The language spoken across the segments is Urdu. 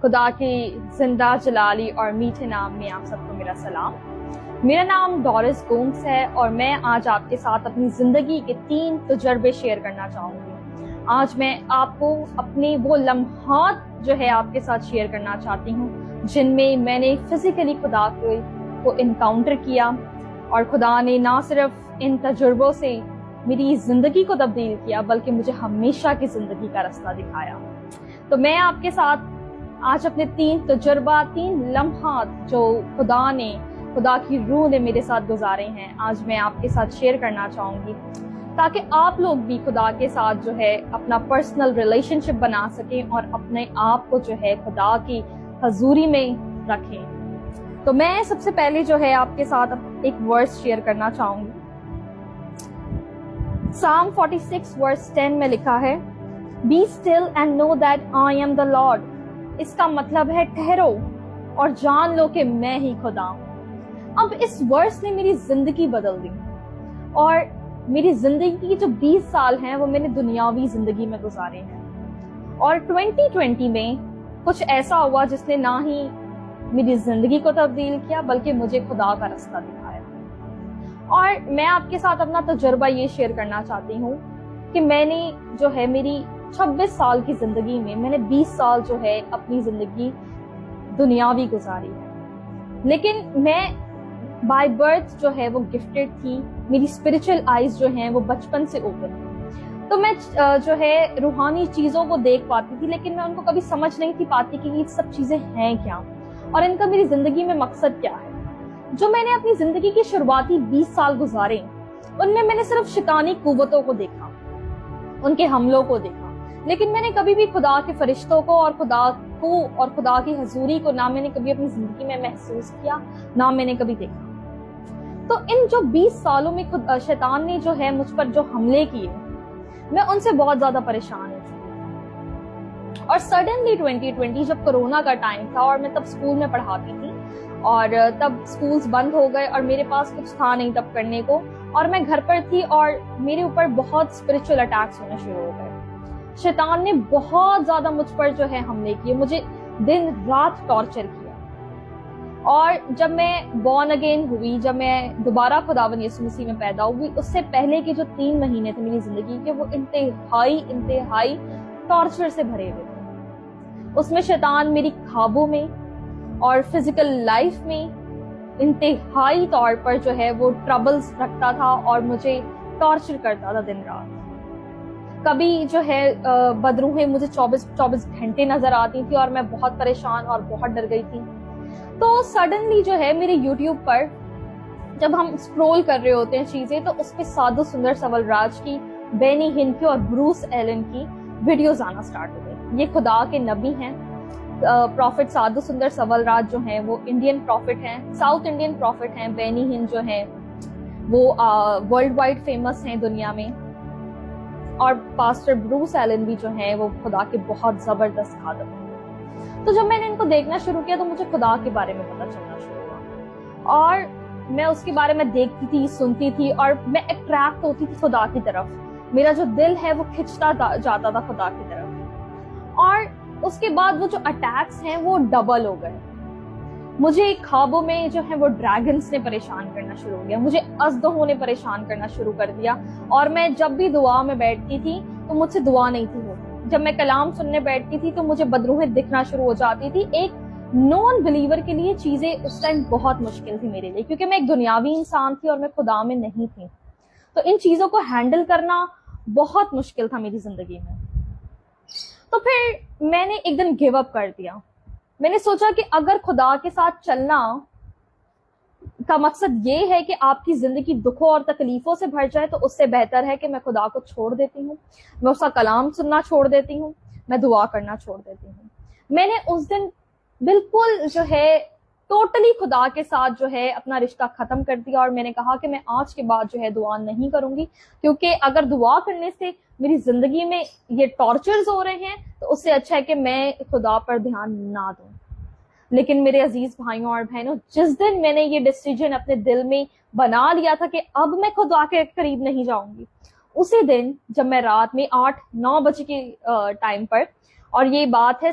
خدا کی زندہ جلالی اور میٹھے نام میں آپ سب کو میرا سلام۔ میرا نام ڈورس گومز ہے اور میں آج آپ کے ساتھ اپنی زندگی کے 3 تجربے شیئر کرنا چاہوں گی۔ آج میں آپ کو اپنے وہ لمحات جو ہے آپ کے ساتھ شیئر کرنا چاہتی ہوں جن میں میں نے فزیکلی خدا کو انکاؤنٹر کیا، اور خدا نے نہ صرف ان تجربوں سے میری زندگی کو تبدیل کیا بلکہ مجھے ہمیشہ کی زندگی کا راستہ دکھایا۔ تو میں آپ کے ساتھ آج اپنے 3 تجربات، 3 لمحات جو خدا کی روح نے میرے ساتھ گزارے ہیں، آج میں آپ کے ساتھ شیئر کرنا چاہوں گی تاکہ آپ لوگ بھی خدا کے ساتھ جو ہے اپنا پرسنل ریلیشن شپ بنا سکیں اور اپنے آپ کو جو ہے خدا کی حضوری میں رکھیں۔ تو میں سب سے پہلے جو ہے آپ کے ساتھ ایک ورس شیئر کرنا چاہوں گی۔ Psalm 46 verse 10 میں لکھا ہے Be still and know that I am the Lord۔ اس کا مطلب ہے ٹھہرو اور جان لو کہ میں ہی خدا ہوں۔ اب اس ورس نے میری زندگی بدل دی، اور میری زندگی کی جو 20 سال ہیں وہ میں نے دنیاوی زندگی میں گزارے ہیں، اور 2020 میں کچھ ایسا ہوا جس نے نہ ہی میری زندگی کو تبدیل کیا بلکہ مجھے خدا کا راستہ دکھایا۔ اور میں آپ کے ساتھ اپنا تجربہ یہ شیئر کرنا چاہتی ہوں کہ میں نے جو ہے میری 26 سال کی زندگی میں نے 20 سال جو ہے اپنی زندگی دنیاوی گزاری ہے، لیکن میں بائی برتھ جو ہے وہ گفٹڈ تھی۔ میری اسپرچل آئیز جو ہیں وہ بچپن سے اوپن تھی، تو میں جو ہے روحانی چیزوں کو دیکھ پاتی تھی، لیکن میں ان کو کبھی سمجھ نہیں تھی پاتی کہ یہ سب چیزیں ہیں کیا اور ان کا میری زندگی میں مقصد کیا ہے۔ جو میں نے اپنی زندگی کی شروعاتی 20 سال گزارے ان میں نے صرف شیطانی قوتوں کو دیکھا، ان کے حملوں کو دیکھا، لیکن میں نے کبھی بھی خدا کے فرشتوں کو اور خدا کی حضوری کو نہ میں نے کبھی اپنی زندگی میں محسوس کیا، نہ میں نے کبھی دیکھا۔ تو ان جو 20 سالوں میں شیطان نے جو ہے مجھ پر جو حملے کیے، میں ان سے بہت زیادہ پریشان ہو چکی۔ اور سڈنلی 2020 جب کورونا کا ٹائم تھا اور میں تب اسکول میں پڑھاتی تھی، اور تب اسکولز بند ہو گئے اور میرے پاس کچھ تھا نہیں تب کرنے کو، اور میں گھر پر تھی اور میرے اوپر بہت اسپرچل اٹیکس ہونے شروع ہو گئے۔ شیطان نے بہت زیادہ مجھ پر جو ہے حملے کیے، مجھے دن رات ٹارچر کیا۔ اور جب میں بورن اگین ہوئی، جب میں دوبارہ خداوند یسوع مسیح میں پیدا ہوئی، اس سے پہلے کے جو 3 مہینے تھے میری زندگی کے، وہ انتہائی ٹارچر سے بھرے ہوئے تھے۔ اس میں شیطان میری خوابوں میں اور فزیکل لائف میں انتہائی طور پر جو ہے وہ ٹربلز رکھتا تھا اور مجھے ٹارچر کرتا تھا دن رات۔ کبھی جو ہے بدروحیں مجھے 24 گھنٹے نظر آتی تھی اور میں بہت پریشان اور بہت ڈر گئی تھی۔ تو سڈنلی جو ہے میرے یوٹیوب پر جب ہم اسکرول کر رہے ہوتے ہیں چیزیں، تو اس پہ سادھو سندر سول راج کی، بینی ہن کی اور بروس ایلن کی ویڈیوز آنا سٹارٹ ہو گئی۔ یہ خدا کے نبی ہیں، پروفٹ سادھو سندر سول راج جو ہیں وہ انڈین پروفٹ ہیں، ساؤتھ انڈین پروفٹ ہیں۔ بینی ہن جو ہیں وہ ورلڈ وائڈ فیمس ہیں دنیا میں، اور پاسٹر بروس ایلن بھی جو ہیں وہ خدا کے بہت زبردست خادم ہیں۔ تو جب میں نے ان کو دیکھنا شروع کیا تو مجھے خدا کے بارے میں پتہ چلنا شروع ہوا، اور میں اس کے بارے میں دیکھتی تھی، سنتی تھی، اور میں اٹریکٹ ہوتی تھی خدا کی طرف۔ میرا جو دل ہے وہ کھنچتا جاتا تھا خدا کی طرف۔ اور اس کے بعد وہ جو اٹیکس ہیں وہ ڈبل ہو گئے۔ مجھے خوابوں میں جو ہے وہ ڈریگنز نے پریشان کرنا شروع ہو گیا، مجھے ازدہوں نے پریشان کرنا شروع کر دیا، اور میں جب بھی دعا میں بیٹھتی تھی تو مجھ سے دعا نہیں تھی ہوتی۔ جب میں کلام سننے بیٹھتی تھی تو مجھے بدروحیں دکھنا شروع ہو جاتی تھی۔ ایک نان بلیور کے لیے چیزیں اس ٹائم بہت مشکل تھی میرے لیے، کیونکہ میں ایک دنیاوی انسان تھی اور میں خدا میں نہیں تھی، تو ان چیزوں کو ہینڈل کرنا بہت مشکل تھا میری زندگی میں۔ تو پھر میں نے ایک دن گیو اپ کر دیا۔ میں نے سوچا کہ اگر خدا کے ساتھ چلنا کا مقصد یہ ہے کہ آپ کی زندگی دکھوں اور تکلیفوں سے بھر جائے، تو اس سے بہتر ہے کہ میں خدا کو چھوڑ دیتی ہوں، میں اس کا کلام سننا چھوڑ دیتی ہوں، میں دعا کرنا چھوڑ دیتی ہوں۔ میں نے اس دن بالکل جو ہے ٹوٹلی خدا کے ساتھ جو ہے اپنا رشتہ ختم کر دیا، اور میں نے کہا کہ میں آج کے بعد جو ہے دعا نہیں کروں گی، کیونکہ اگر دعا کرنے سے میری زندگی میں یہ ٹارچرز ہو رہے ہیں تو اس سے اچھا ہے کہ میں خدا پر دھیان نہ دوں۔ لیکن میرے عزیز بھائیوں اور بہنوں، جس دن میں نے یہ ڈیسیجن اپنے دل میں بنا لیا تھا کہ اب میں خدا کے قریب نہیں جاؤں گی، اسی دن جب میں رات میں 8-9 بجے کے ٹائم پر، اور یہ بات ہے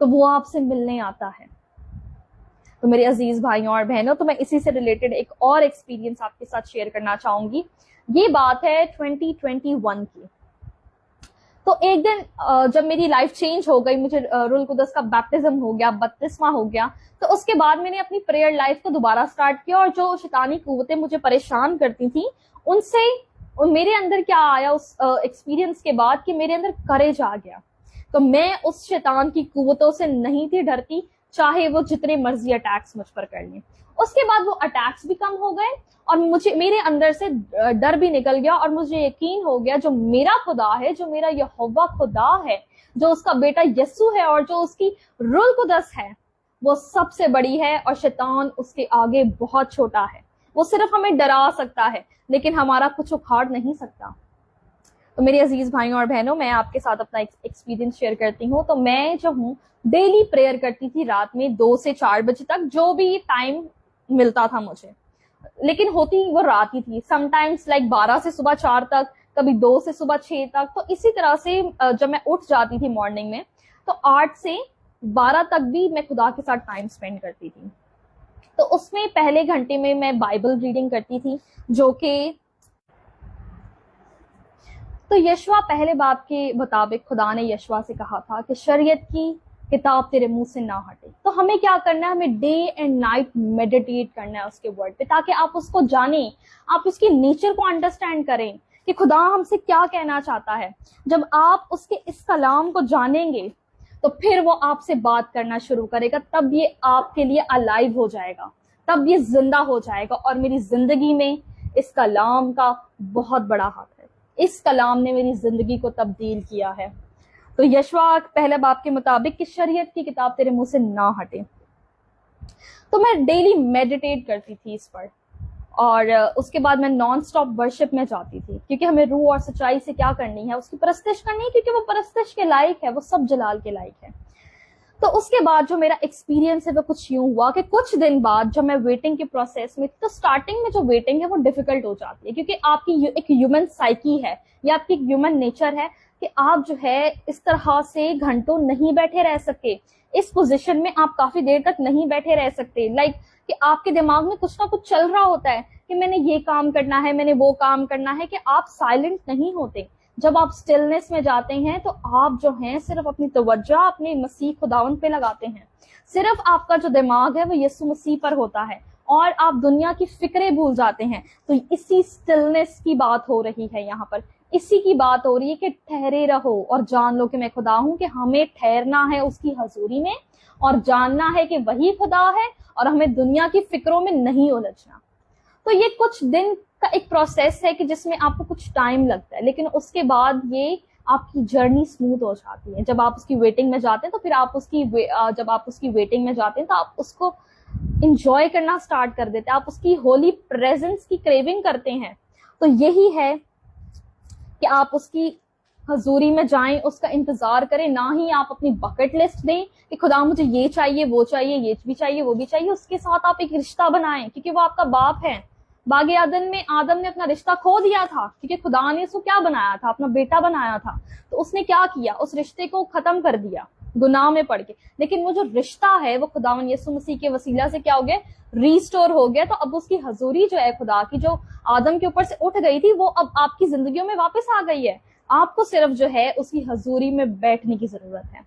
تو وہ آپ سے ملنے آتا ہے. تو میرے عزیز بھائیوں اور بہنوں، تو میں اسی سے ریلیٹڈ ایک اور ایکسپیرینس آپ کے ساتھ شیئر کرنا چاہوں گی. یہ بات ہے 2021 کی. تو ایک دن جب میری لائف چینج ہو گئی، مجھے روح القدس کا بیپٹزم ہو گیا، بپتسمہ ہو گیا، تو اس کے بعد میں نے اپنی پریئر لائف کو دوبارہ سٹارٹ کیا. اور جو شیطانی قوتیں مجھے پریشان کرتی تھیں ان سے میرے اندر کیا آیا اس ایکسپیرینس کے بعد کہ میرے اندر کریج آ گیا. تو میں اس شیطان کی قوتوں سے نہیں تھی ڈرتی، چاہے وہ جتنے مرضی اٹیکس مجھ پر کر لیں. اس کے بعد وہ اٹیکس بھی کم ہو گئے اور میرے اندر سے ڈر بھی نکل گیا، اور مجھے یقین ہو گیا جو میرا خدا ہے، جو میرا یہوہ خدا ہے، جو اس کا بیٹا یسوع ہے، اور جو اس کی روح القدس ہے، وہ سب سے بڑی ہے اور شیطان اس کے آگے بہت چھوٹا ہے. وہ صرف ہمیں ڈرا سکتا ہے لیکن ہمارا کچھ اکھاڑ نہیں سکتا. تو میرے عزیز بھائیوں اور بہنوں، میں آپ کے ساتھ اپنا ایکسپیرینس شیئر کرتی ہوں. تو میں جو ہوں ڈیلی پریئر کرتی تھی رات میں 2 سے 4 بجے تک، جو بھی ٹائم ملتا تھا مجھے، لیکن ہوتی وہ رات ہی تھی. سم ٹائمز لائک 12 سے صبح 4 تک، کبھی 2 سے صبح 6 تک. تو اسی طرح سے جب میں اٹھ جاتی تھی مارننگ میں تو 8 سے 12 تک بھی میں خدا کے ساتھ ٹائم اسپینڈ کرتی تھی. تو اس میں پہلے گھنٹے میں بائبل ریڈنگ کرتی تھی، جو کہ تو یشوا پہلے باب کے مطابق خدا نے یشوا سے کہا تھا کہ شریعت کی کتاب تیرے منہ سے نہ ہٹے. تو ہمیں کیا کرنا ہے؟ ہمیں ڈے اینڈ نائٹ میڈیٹیٹ کرنا ہے اس کے ورڈ پہ، تاکہ آپ اس کو جانیں، آپ اس کی نیچر کو انڈرسٹینڈ کریں کہ خدا ہم سے کیا کہنا چاہتا ہے. جب آپ اس کے اس کلام کو جانیں گے تو پھر وہ آپ سے بات کرنا شروع کرے گا. تب یہ آپ کے لیے الائیو ہو جائے گا، تب یہ زندہ ہو جائے گا. اور میری زندگی میں اس کلام کا بہت بڑا ہاتھ ہے. اس کلام نے میری زندگی کو تبدیل کیا ہے. تو یشوا پہلے باب کے مطابق کہ شریعت کی کتاب تیرے منہ سے نہ ہٹے. تو میں ڈیلی میڈیٹیٹ کرتی تھی اس پر، اور اس کے بعد میں نان سٹاپ ورشپ میں جاتی تھی، کیونکہ ہمیں روح اور سچائی سے کیا کرنی ہے؟ اس کی پرستش کرنی ہے، کیونکہ وہ پرستش کے لائق ہے، وہ سب جلال کے لائق ہے. تو اس کے بعد جو میرا ایکسپیرینس ہے وہ کچھ یوں ہوا کہ کچھ دن بعد جب میں ویٹنگ کے پروسیس میں، تو سٹارٹنگ میں جو ویٹنگ ہے وہ ڈیفیکلٹ ہو جاتی ہے، کیونکہ آپ کی ایک ہیومن سائیکی ہے، یا آپ کی ایک ہیومن نیچر ہے کہ آپ جو ہے اس طرح سے گھنٹوں نہیں بیٹھے رہ سکتے. اس پوزیشن میں آپ کافی دیر تک نہیں بیٹھے رہ سکتے. لائک کہ آپ کے دماغ میں کچھ نہ کچھ چل رہا ہوتا ہے کہ میں نے یہ کام کرنا ہے، میں نے وہ کام کرنا ہے، کہ آپ سائلنٹ نہیں ہوتے. جب آپ اسٹلنس میں جاتے ہیں تو آپ جو ہیں صرف اپنی توجہ اپنے مسیح خداوند پہ لگاتے ہیں. صرف آپ کا جو دماغ ہے وہ یسوع مسیح پر ہوتا ہے، اور آپ دنیا کی فکریں بھول جاتے ہیں. تو اسی اسٹلنس کی بات ہو رہی ہے یہاں پر، اسی کی بات ہو رہی ہے کہ ٹھہرے رہو اور جان لو کہ میں خدا ہوں. کہ ہمیں ٹھہرنا ہے اس کی حضوری میں اور جاننا ہے کہ وہی خدا ہے، اور ہمیں دنیا کی فکروں میں نہیں الجھنا. تو یہ کچھ دن کا ایک پروسیس ہے کہ جس میں آپ کو کچھ ٹائم لگتا ہے، لیکن اس کے بعد یہ آپ کی جرنی سموتھ ہو جاتی ہے. جب آپ اس کی ویٹنگ میں جاتے ہیں تو پھر جب آپ اس کی ویٹنگ میں جاتے ہیں تو آپ اس کو انجوائے کرنا سٹارٹ کر دیتے ہیں. آپ اس کی ہولی پریزنس کی کریونگ کرتے ہیں. تو یہی ہے کہ آپ اس کی حضوری میں جائیں، اس کا انتظار کریں، نہ ہی آپ اپنی بکٹ لسٹ دیں کہ خدا مجھے یہ چاہیے، وہ چاہیے، یہ بھی چاہیے، وہ بھی چاہیے. اس کے ساتھ آپ ایک رشتہ بنائیں، کیونکہ وہ آپ کا باپ ہے. باغ عدن میں آدم نے اپنا رشتہ کھو دیا تھا، کیونکہ خدا نے اس کو کیا بنایا تھا؟ اپنا بیٹا بنایا تھا. تو اس نے کیا کیا؟ اس رشتے کو ختم کر دیا گناہ میں پڑ کے. لیکن وہ جو رشتہ ہے وہ خداوند یسوع مسیح کے وسیلہ سے کیا ہو گیا؟ ریسٹور ہو گیا. تو اب اس کی حضوری جو ہے خدا کی، جو آدم کے اوپر سے اٹھ گئی تھی، وہ اب آپ کی زندگیوں میں واپس آ گئی ہے. آپ کو صرف جو ہے اس کی حضوری میں بیٹھنے کی ضرورت ہے.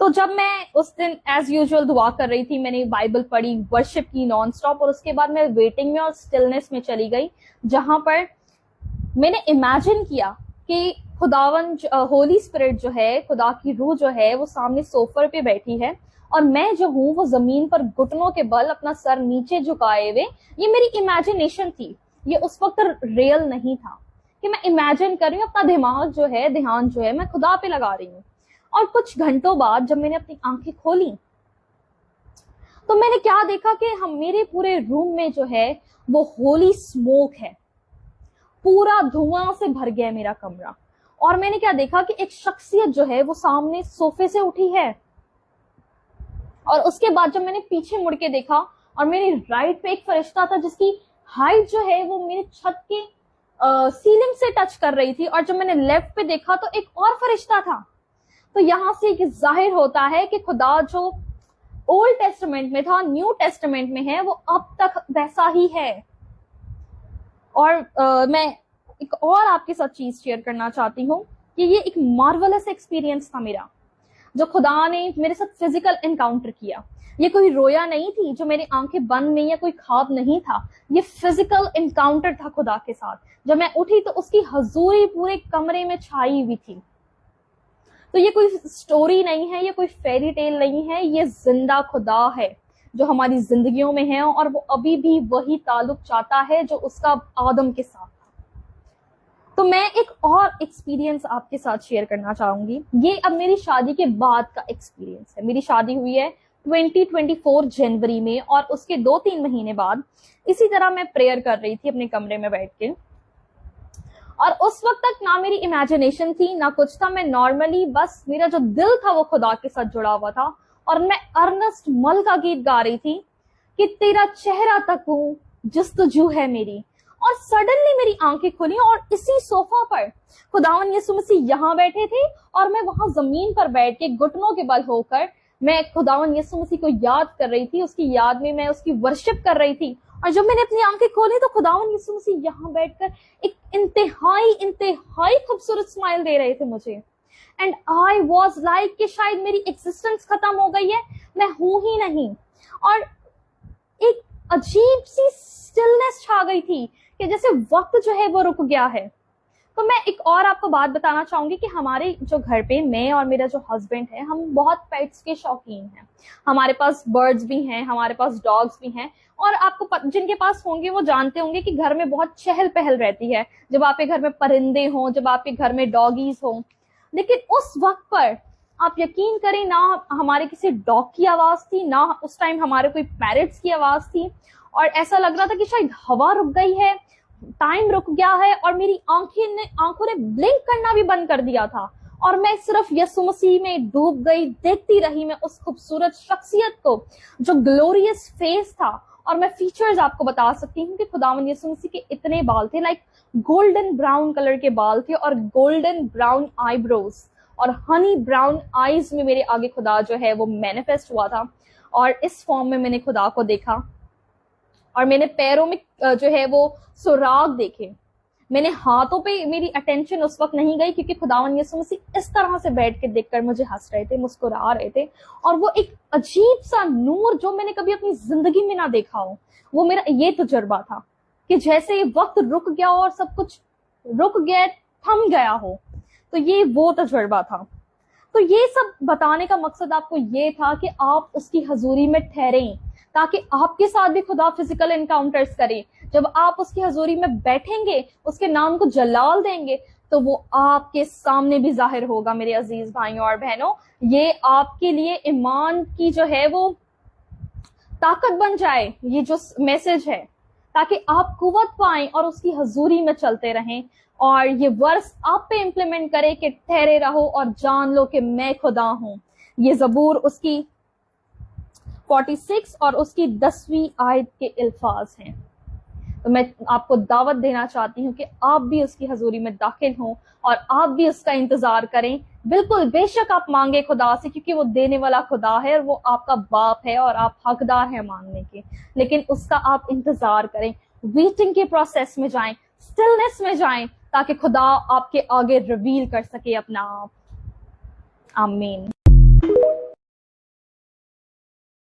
تو جب میں اس دن ایز یوزول دعا کر رہی تھی، میں نے بائبل پڑھی، ورشپ کی نان سٹاپ، اور اس کے بعد میں ویٹنگ میں اور اسٹلنس میں چلی گئی، جہاں پر میں نے امیجن کیا کہ خداوند ہولی اسپرٹ جو ہے، خدا کی روح جو ہے، وہ سامنے سوفر پہ بیٹھی ہے، اور میں جو ہوں وہ زمین پر گھٹنوں کے بل اپنا سر نیچے جھکائے ہوئے. یہ میری امیجنیشن تھی، یہ اس وقت ریئل نہیں تھا کہ میں امیجن کر رہی ہوں. اپنا دماغ جو ہے، دھیان جو ہے، میں خدا پہ لگا رہی ہوں. اور کچھ گھنٹوں بعد جب میں نے اپنی آنکھیں کھولی تو میں نے کیا دیکھا کہ میرے پورے روم میں جو ہے وہ ہولی اسموک ہے، پورا دھواں سے بھر گیا میرا کمرہ. اور میں نے کیا دیکھا کہ ایک شخصیت جو ہے وہ سامنے صوفے سے اٹھی ہے. اور اس کے بعد جب میں نے پیچھے مڑ کے دیکھا اور میری رائٹ پہ ایک فرشتہ تھا جس کی ہائٹ جو ہے وہ میرے چھت کے سیلنگ سے ٹچ کر رہی تھی. اور جب میں نے لیفٹ پہ دیکھا تو ایک اور فرشتہ تھا. تو یہاں سے ایک ظاہر ہوتا ہے کہ خدا جو اولڈ ٹیسٹمنٹ میں تھا نیو ٹیسٹمنٹ میں ہے وہ اب تک ویسا ہی ہے. اور میں ایک اور آپ کے ساتھ چیز شیئر کرنا چاہتی ہوں کہ یہ ایک مارولس ایکسپیرینس تھا میرا جو خدا نے میرے ساتھ فزیکل انکاؤنٹر کیا. یہ کوئی رویا نہیں تھی جو میری آنکھیں بند نہیں یا کوئی خواب نہیں تھا, یہ فزیکل انکاؤنٹر تھا خدا کے ساتھ. جب میں اٹھی تو اس کی حضوری پورے کمرے میں چھائی ہوئی تھی. تو یہ کوئی سٹوری نہیں ہے, یہ کوئی فیری ٹیل نہیں ہے, یہ زندہ خدا ہے جو ہماری زندگیوں میں ہے اور وہ ابھی بھی وہی تعلق چاہتا ہے جو اس کا آدم کے ساتھ تھا. تو میں ایک اور ایکسپیرینس آپ کے ساتھ شیئر کرنا چاہوں گی. یہ اب میری شادی کے بعد کا ایکسپیرینس ہے. میری شادی ہوئی ہے 2024 جنوری میں, اور اس کے 2-3 مہینے بعد اسی طرح میں پریئر کر رہی تھی اپنے کمرے میں بیٹھ کے, اور اس وقت تک نہ میری امیجنیشن تھی نہ کچھ تھا. میں نارملی بس میرا جو دل تھا وہ خدا کے ساتھ جڑا ہوا تھا, اور میں ارنسٹ مل کا گیت گا رہی تھی کہ تیرا چہرہ تک ہوں جستجو ہے میری. اور سڈنلی میری آنکھیں کھلی اور اسی صوفہ پر خداوند یسوع مسیح یہاں بیٹھے تھے اور میں وہاں زمین پر بیٹھ کے گھٹنوں کے بل ہو کر میں خداوند یسوع مسیح کو یاد کر رہی تھی. اس کی یاد میں اس کی ورشپ کر رہی تھی. اور جب میں نے اپنی آنکھیں کھولی تو خداوند یسوع مسیح یہاں بیٹھ کر ایک انتہائی خوبصورت اسمائل دے رہے تھے مجھے. اینڈ آئی واز لائک کہ شاید میری ایگزسٹنس ختم ہو گئی ہے, میں ہوں ہی نہیں. اور ایک عجیب سی سٹلنس چھا گئی تھی کہ جیسے وقت جو ہے وہ رک گیا ہے. تو میں ایک اور آپ کو بات بتانا چاہوں گی کہ ہمارے جو گھر پہ میں اور میرا جو ہسبینڈ ہے ہم بہت پیٹس کے شوقین ہیں. ہمارے پاس برڈز بھی ہیں, ہمارے پاس ڈاگز بھی ہیں, اور آپ کو جن کے پاس ہوں گے وہ جانتے ہوں گے کہ گھر میں بہت چہل پہل رہتی ہے جب آپ کے گھر میں پرندے ہوں, جب آپ کے گھر میں ڈاگیز ہوں. لیکن اس وقت پر آپ یقین کریں نہ ہمارے کسی ڈاگ کی آواز تھی, نہ اس ٹائم ہمارے کوئی پیرٹس کی آواز تھی, اور ایسا لگ رہا تھا کہ شاید ہوا رک گئی ہے, ٹائم رک گیا ہے, اور میری آنکھوں نے بلنک کرنا بھی بند کر دیا تھا, اور میں صرف یسوع مسیح میں ڈوب گئی. دیکھتی رہی میں اس خوبصورت شخصیت کو جو گلوریس فیس تھا. اور میں فیچرز آپ کو بتا سکتی ہوں کہ خداوند یسوع مسیح کے اتنے بال تھے, لائک گولڈن براؤن کلر کے بال تھے, اور گولڈن براؤن آئی بروز, اور ہنی براؤن آئیز میں میرے آگے خدا جو ہے وہ مینیفیسٹ ہوا تھا. اور اس فارم میں نے خدا کو دیکھا, اور میں نے پیروں میں جو ہے وہ سراغ دیکھے. میں نے ہاتھوں پہ میری اٹینشن اس وقت نہیں گئی کیونکہ خداوند یسوع مسیح اس طرح سے بیٹھ کے دیکھ کر مجھے ہنس رہے تھے, مسکرا رہے تھے, اور وہ ایک عجیب سا نور جو میں نے کبھی اپنی زندگی میں نہ دیکھا ہو. وہ میرا یہ تجربہ تھا کہ جیسے وقت رک گیا اور سب کچھ رک گیا, تھم گیا ہو. تو یہ وہ تجربہ تھا. تو یہ سب بتانے کا مقصد آپ کو یہ تھا کہ آپ اس کی حضوری میں ٹھہریں تاکہ آپ کے ساتھ بھی خدا فزیکل انکاؤنٹرز کرے. جب آپ اس کی حضوری میں بیٹھیں گے, اس کے نام کو جلال دیں گے, تو وہ آپ کے سامنے بھی ظاہر ہوگا. میرے عزیز بھائیوں اور بہنوں, یہ آپ کے لیے ایمان کی جو ہے وہ طاقت بن جائے, یہ جو میسج ہے, تاکہ آپ قوت پائیں اور اس کی حضوری میں چلتے رہیں. اور یہ ورس آپ پہ امپلیمنٹ کرے کہ ٹھہرے رہو اور جان لو کہ میں خدا ہوں. یہ زبور اس کی 46 اور اس کی 10ویں آیت کے الفاظ ہیں. تو میں آپ کو دعوت دینا چاہتی ہوں کہ آپ بھی اس کی حضوری میں داخل ہوں اور آپ بھی اس کا انتظار کریں. بالکل بے شک آپ مانگے خدا سے, کیونکہ وہ دینے والا خدا ہے اور وہ آپ کا باپ ہے اور آپ حقدار ہیں مانگنے کے, لیکن اس کا آپ انتظار کریں. ویٹنگ کے پروسیس میں جائیں, سٹلنس میں جائیں, تاکہ خدا آپ کے آگے ریویل کر سکے اپنا آپ. آمین.